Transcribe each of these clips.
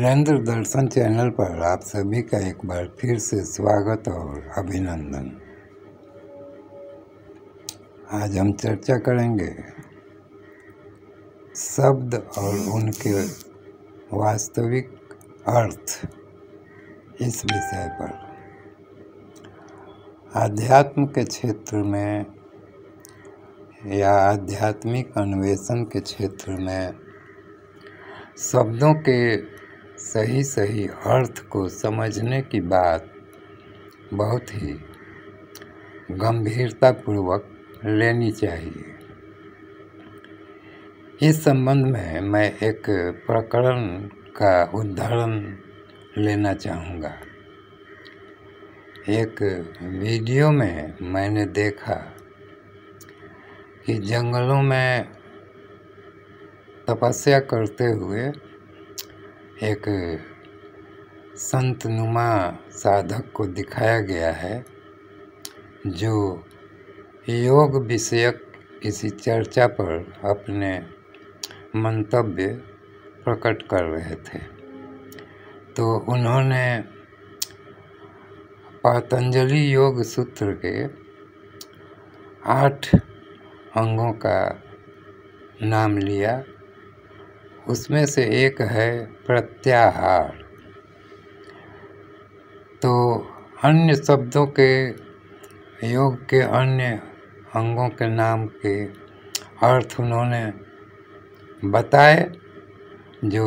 वीरेंद्र दर्शन channel पर आप सभी का एक बार फिर से स्वागत और अभिनंदन। आज हम चर्चा करेंगे शब्द और उनके वास्तविक अर्थ इस विषय पर। आध्यात्म के क्षेत्र में या आध्यात्मिक अन्वेषण के क्षेत्र में शब्दों के सही अर्थ को समझने की बात बहुत ही गंभीरतापूर्वक लेनी चाहिए। इस संबंध में मैं एक प्रकरण का उदाहरण लेना चाहूँगा। एक वीडियो में मैंने देखा कि जंगलों में तपस्या करते हुए एक संतनुमा साधक को दिखाया गया है जो योग विषयक किसी चर्चा पर अपने मंतव्य प्रकट कर रहे थे। तो उन्होंने पतंजलि योग सूत्र के 8 अंगों का नाम लिया। उसमें से एक है प्रत्याहार। तो अन्य शब्दों के योग के अन्य अंगों के नाम के अर्थ उन्होंने बताए जो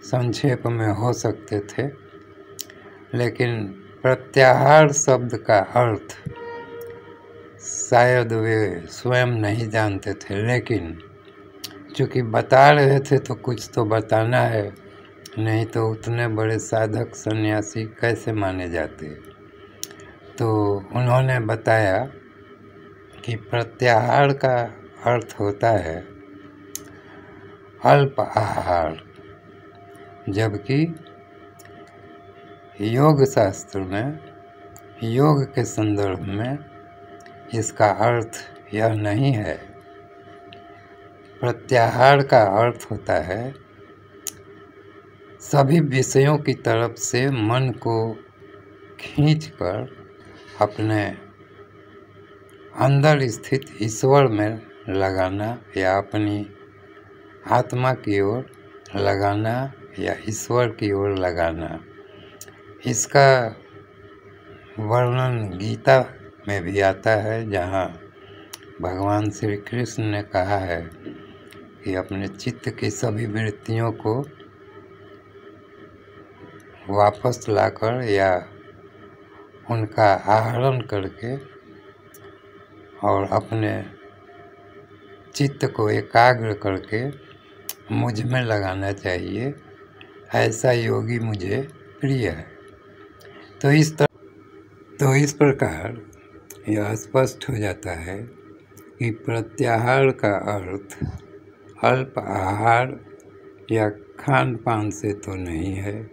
संक्षेप में हो सकते थे, लेकिन प्रत्याहार शब्द का अर्थ शायद वे स्वयं नहीं जानते थे, लेकिन चूँकि बता रहे थे तो कुछ तो बताना है, नहीं तो उतने बड़े साधक सन्यासी कैसे माने जाते। तो उन्होंने बताया कि प्रत्याहार का अर्थ होता है अल्प आहार, जबकि योग शास्त्र में योग के संदर्भ में इसका अर्थ यह नहीं है। प्रत्याहार का अर्थ होता है सभी विषयों की तरफ से मन को खींचकर अपने अंदर स्थित ईश्वर में लगाना या अपनी आत्मा की ओर लगाना या ईश्वर की ओर लगाना। इसका वर्णन गीता में भी आता है, जहाँ भगवान श्री कृष्ण ने कहा है कि अपने चित्त की सभी वृत्तियों को वापस लाकर या उनका आहरण करके और अपने चित्त को एकाग्र करके मुझ में लगाना चाहिए। ऐसा योगी मुझे प्रिय है। तो इस प्रकार यह स्पष्ट हो जाता है कि प्रत्याहार का अर्थ अल्प आहार या खान पान से तो नहीं है।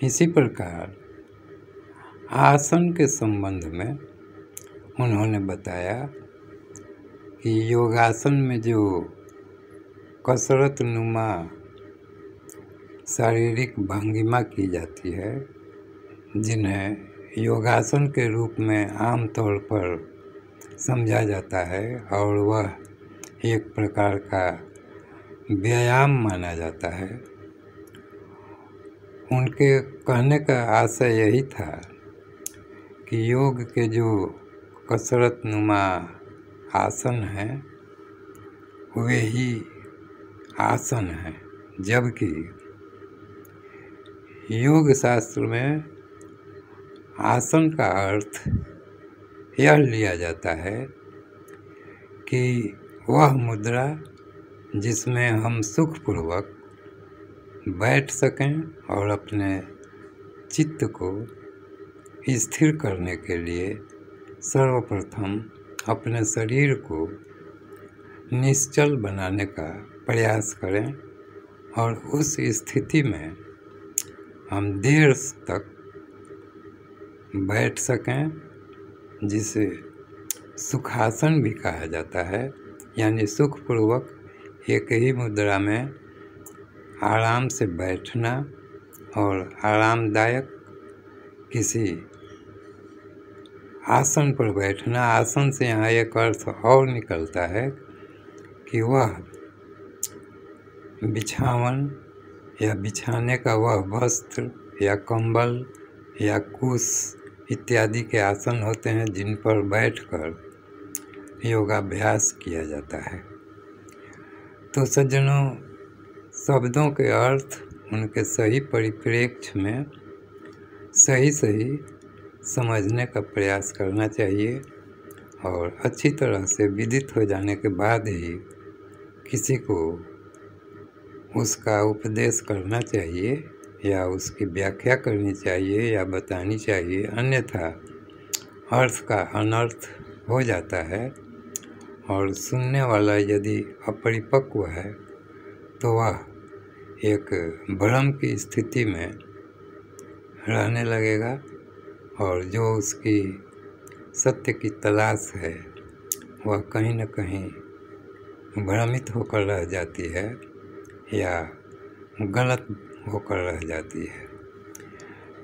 इसी प्रकार आसन के संबंध में उन्होंने बताया कि योगासन में जो कसरत नुमा शारीरिक भंगिमा की जाती है, जिन्हें योगासन के रूप में आम तौर पर समझा जाता है और वह एक प्रकार का व्यायाम माना जाता है, उनके कहने का आशय यही था कि योग के जो कसरत नुमा आसन हैं वे ही आसन हैं, जबकि योग शास्त्र में आसन का अर्थ यह लिया जाता है कि वह मुद्रा जिसमें हम सुखपूर्वक बैठ सकें और अपने चित्त को स्थिर करने के लिए सर्वप्रथम अपने शरीर को निश्चल बनाने का प्रयास करें और उस स्थिति में हम देर तक बैठ सकें, जिसे सुखासन भी कहा जाता है, यानी सुखपूर्वक एक ही मुद्रा में आराम से बैठना और आरामदायक किसी आसन पर बैठना। आसन से यहाँ एक अर्थ और निकलता है कि वह बिछावन या बिछाने का वह वस्त्र या कंबल या कुश इत्यादि के आसन होते हैं जिन पर बैठकर योगाभ्यास किया जाता है। तो सज्जनों, शब्दों के अर्थ उनके सही परिप्रेक्ष्य में सही समझने का प्रयास करना चाहिए और अच्छी तरह से विदित हो जाने के बाद ही किसी को उसका उपदेश करना चाहिए या उसकी व्याख्या करनी चाहिए या बतानी चाहिए, अन्यथा अर्थ का अनर्थ हो जाता है और सुनने वाला यदि अपरिपक्व है तो वह एक भ्रम की स्थिति में रहने लगेगा और जो उसकी सत्य की तलाश है वह कहीं न कहीं भ्रमित होकर रह जाती है या गलत होकर रह जाती है।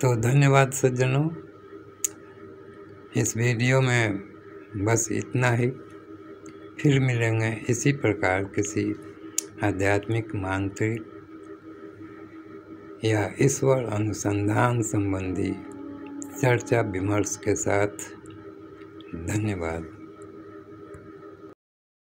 तो धन्यवाद सज्जनों, इस वीडियो में बस इतना ही। फिर मिलेंगे इसी प्रकार किसी आध्यात्मिक, मांत्रिक या ईश्वर अनुसंधान संबंधी चर्चा विमर्श के साथ। धन्यवाद।